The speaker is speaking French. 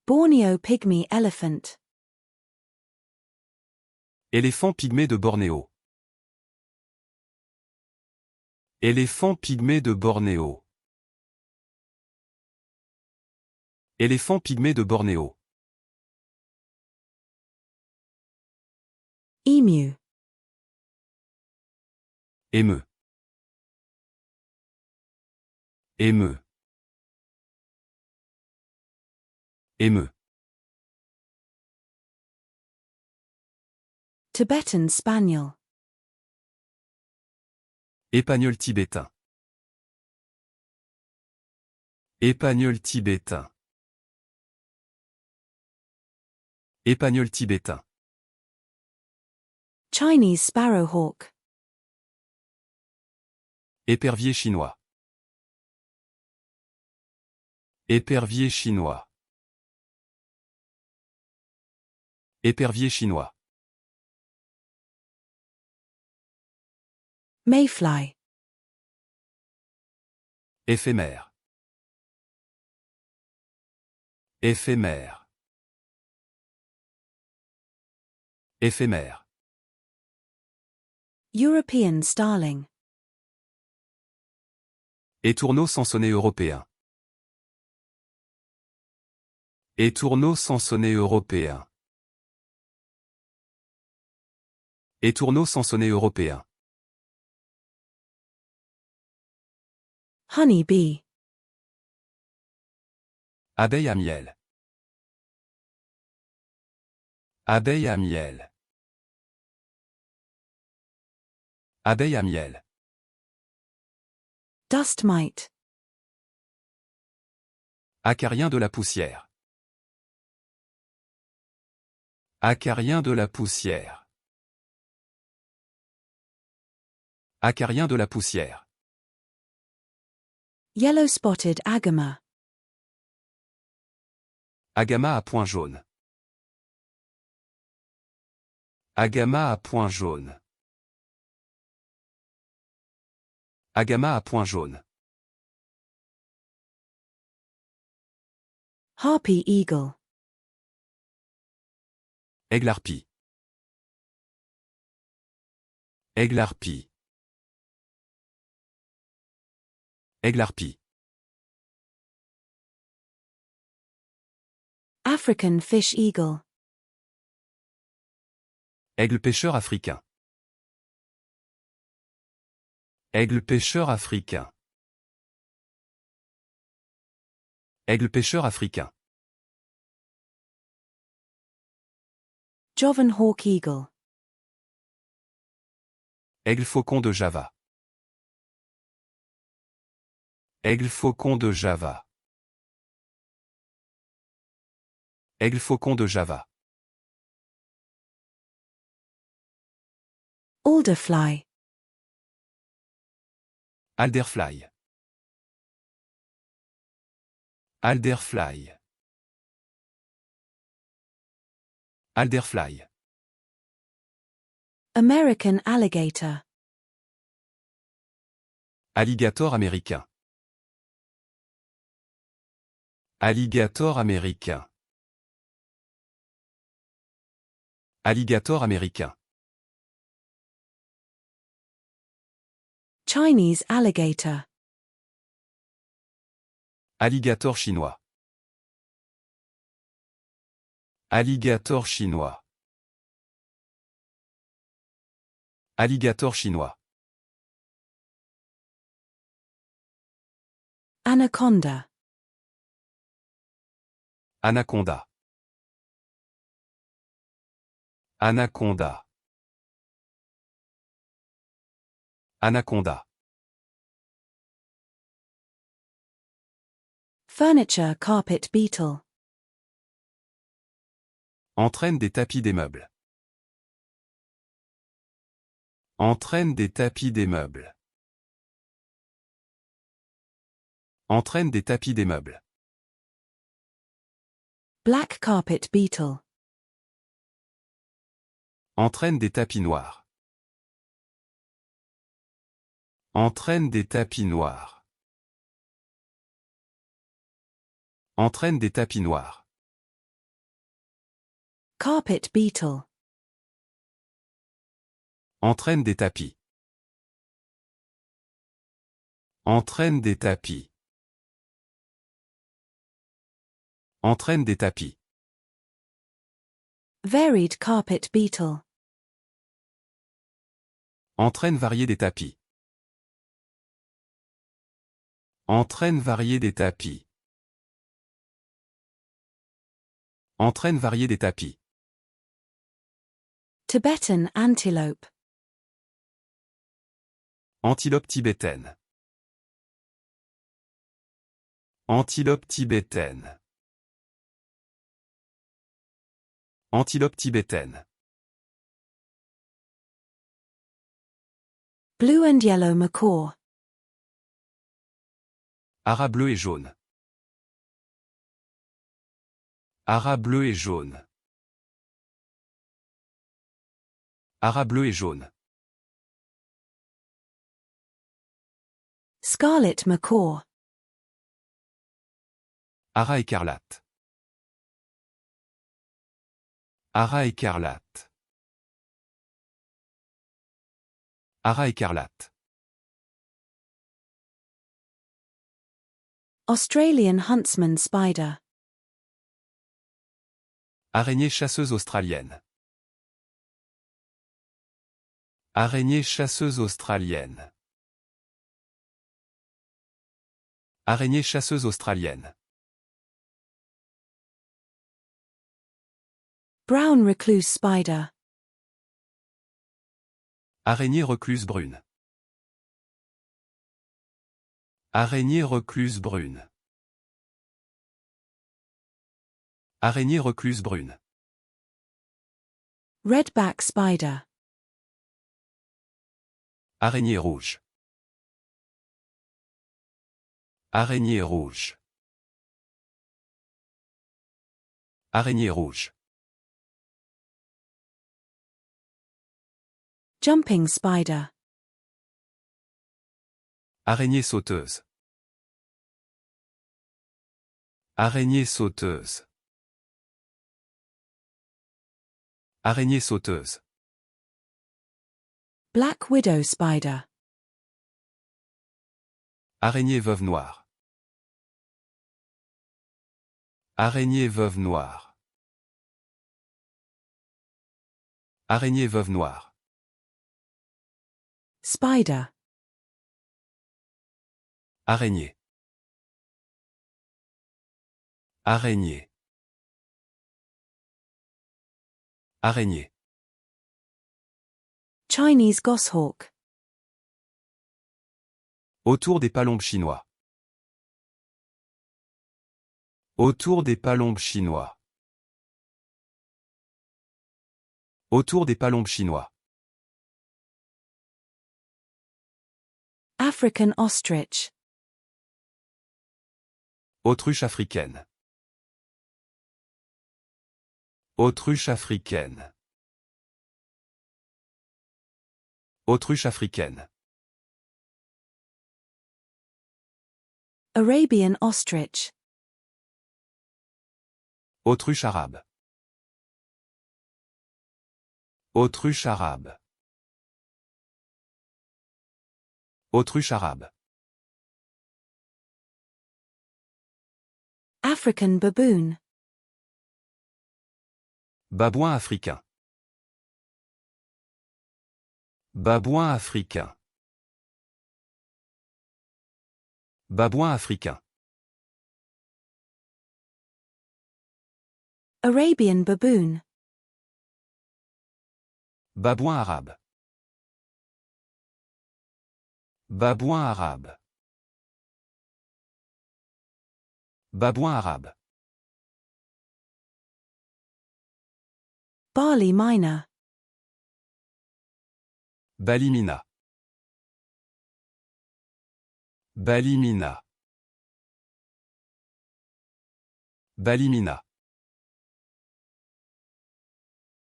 Borneo pygmy elephant. Éléphant pygmée de Bornéo. Éléphant pygmée de Bornéo. Éléphant pygmée de Bornéo. Emu. Émeu. Émeu. Émeu. Tibetan spaniel. Épagnol tibétain. Épagnol tibétain. Épagnol tibétain. Chinese sparrowhawk. Épervier chinois. Épervier chinois. Épervier chinois. Mayfly. Éphémère. Éphémère. Éphémère. European starling. Étourneau sansonnet européen. Étourneau sansonnet européen. Étourneau sansonnet européen. Honey bee. Abeille à miel. Abeille à miel. Abeille à miel. Dust mite. Acarien de la poussière. Acarien de la poussière. Acarien de la poussière. Yellow spotted agama. Agama à point jaune. Agama à point jaune. Agama à point jaune. Harpy eagle. Aigle harpie. Aigle harpie. Aigle harpie. African fish eagle. Aigle pêcheur africain. Aigle pêcheur africain. Aigle pêcheur africain. Jovan hawk eagle. Aigle faucon de Java. Aigle faucon de Java. Aigle faucon de Java. Alderfly. Alderfly. Alderfly. Alderfly. American alligator. Alligator américain. Alligator américain. Alligator américain. Chinese alligator. Alligator chinois. Alligator chinois. Alligator chinois. Anaconda. Anaconda. Anaconda. Anaconda. Furniture carpet beetle. Entraîne des tapis des meubles. Entraîne des tapis des meubles. Entraîne des tapis des meubles. Black carpet beetle. Entraîne des tapis noirs. Entraîne des tapis noirs. Entraîne des tapis noirs. Carpet beetle. Entraîne des tapis. Entraîne des tapis. Entraîne des tapis. Varied carpet beetle. Entraîne variée des tapis. Entraîne variée des tapis. Entraîne variée des tapis. Tibetan antelope. Antilope tibétaine. Antilope tibétaine. Antilope tibétaine. Blue and yellow macaw. Haras bleu et jaune. Haras bleu et jaune. Haras bleu et jaune. Scarlet macaw. Haras écarlate. Haras écarlate. Haras écarlate. Australian huntsman spider. Araignée chasseuse australienne. Araignée chasseuse australienne. Araignée chasseuse australienne. Brown recluse spider. Araignée recluse brune. Araignée recluse brune. Araignée recluse brune. Redback spider. Araignée rouge. Araignée rouge. Araignée rouge. Jumping spider. Araignée sauteuse. Araignée sauteuse. Araignée sauteuse. Black widow spider. Araignée veuve noire. Araignée veuve noire. Araignée veuve noire. Spider. Araignée. Araignée. Araignée. Chinese goshawk. Autour des palombes chinois. Autour des palombes chinois. Autour des palombes chinois. African ostrich. Autruche africaine. Autruche africaine. Autruche africaine. Arabian ostrich. Autruche arabe. Autruche arabe. Autruche arabe. African baboon. Babouin africain. Babouin africain. Babouin africain. Arabian baboon. Babouin arabe. Babouin arabe. Babouin arabe. Barley miner. Balimina. Balimina. Balimina.